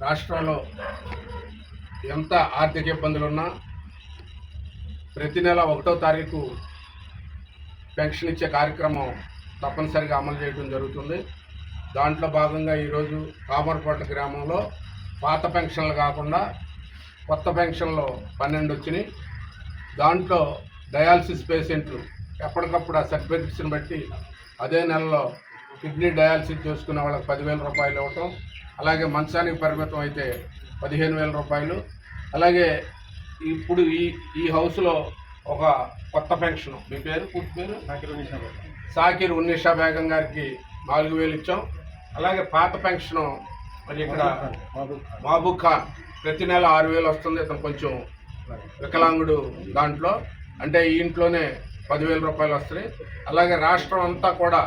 రాష్ట్రంలో ఎంత ఆర్థిక ఇబ్బందులున్నా ప్రతి నెల 1వ తారీఖు పెన్షన్ ఇచ్చే కార్యక్రమం తప్పనిసరిగా అమలు చేయడం జరుగుతుంది. దాంట్లో భాగంగా ఈరోజు కామర్కోట గ్రామంలో పాత పెన్షన్లు కాకుండా కొత్త పెన్షన్లు 12 వచ్చినాయి. దాంట్లో డయాలసిస్ పేషెంట్లు ఎప్పటికప్పుడు ఆ సర్టిఫికెట్స్ని బట్టి అదే నెలలో కిడ్నీ డయాలసిస్ చేసుకునే వాళ్ళకి 10,000 రూపాయలు ఇవ్వటం, అలాగే మంచానికి పరిమితం అయితే 15,000 రూపాయలు. అలాగే ఇప్పుడు ఈ హౌస్లో ఒక కొత్త పెన్షన్, మీ పేరు పూర్తి పేరు సాకిర్ ఉన్నీషా బేగం గారికి 4,000 ఇచ్చాం. అలాగే పాత పెన్షన్ మరి ఇక్కడ మహబూబ్ ఖాన్ ప్రతి నెల 6,000 వస్తుంది. ఇతను కొంచెం వికలాంగుడు, దాంట్లో అంటే ఈ ఇంట్లోనే 10,000 రూపాయలు వస్తాయి. అలాగే రాష్ట్రం అంతా కూడా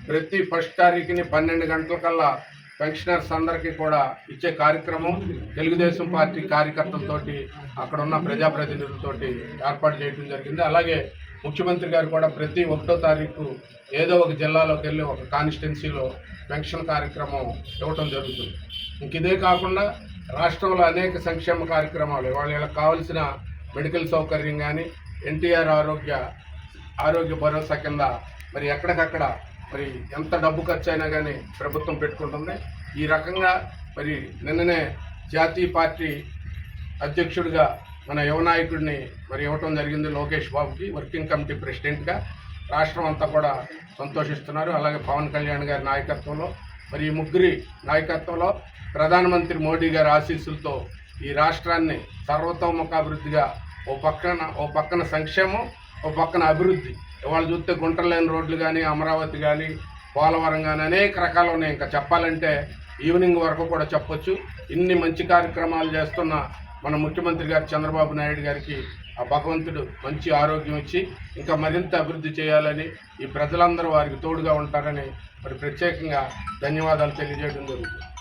ప్రతి 1వ తారీఖుని 12 గంటలకల్లా పెన్షనర్స్ అందరికీ కూడా ఇచ్చే కార్యక్రమం తెలుగుదేశం పార్టీ కార్యకర్తలతోటి అక్కడ ఉన్న ప్రజాప్రతినిధులతోటి ఏర్పాటు చేయడం జరిగింది. అలాగే ముఖ్యమంత్రి గారు కూడా ప్రతి 1వ తారీఖు ఏదో ఒక జిల్లాలోకి వెళ్ళి ఒక కాన్స్టిట్యున్సీలో పెన్షన్ కార్యక్రమం ఇవ్వటం జరుగుతుంది. ఇంక ఇదే కాకుండా రాష్ట్రంలో అనేక సంక్షేమ కార్యక్రమాలు, వాళ్ళకి కావాల్సిన మెడికల్ సౌకర్యం కానీ, ఎన్టీఆర్ ఆరోగ్య భరోసా కింద మరి ఎక్కడికక్కడ మరి ఎంత డబ్బు ఖర్చు అయినా కానీ ప్రభుత్వం పెట్టుకుంటుంది. ఈ రకంగా మరి నిన్ననే జాతీయ పార్టీ అధ్యక్షుడిగా మన యువ నాయకుడిని మరి ఇవ్వటం జరిగింది, లోకేష్ బాబుకి వర్కింగ్ కమిటీ ప్రెసిడెంట్గా. రాష్ట్రం అంతా కూడా సంతోషిస్తున్నారు. అలాగే పవన్ కళ్యాణ్ గారి నాయకత్వంలో, మరి ఈ ముగ్గురి నాయకత్వంలో ప్రధానమంత్రి మోడీ గారి ఆశీస్సులతో ఈ రాష్ట్రాన్ని సర్వతోముఖాభివృద్ధిగా ఓ పక్కన సంక్షేమం, ఓ పక్కన అభివృద్ధి. ఇవాళ చూస్తే గుంటలేని రోడ్లు కానీ, అమరావతి కానీ, పోలవరం కానీ అనేక రకాలు ఉన్నాయి. ఇంకా చెప్పాలంటే ఈవినింగ్ వరకు కూడా చెప్పొచ్చు. ఇన్ని మంచి కార్యక్రమాలు చేస్తున్న మన ముఖ్యమంత్రి గారు చంద్రబాబు నాయుడు గారికి ఆ భగవంతుడు మంచి ఆరోగ్యం ఇచ్చి ఇంకా మరింత అభివృద్ధి చేయాలని, ఈ ప్రజలందరూ వారికి తోడుగా ఉంటారని మరి ప్రత్యేకంగా ధన్యవాదాలు తెలియజేయడం జరుగుతుంది.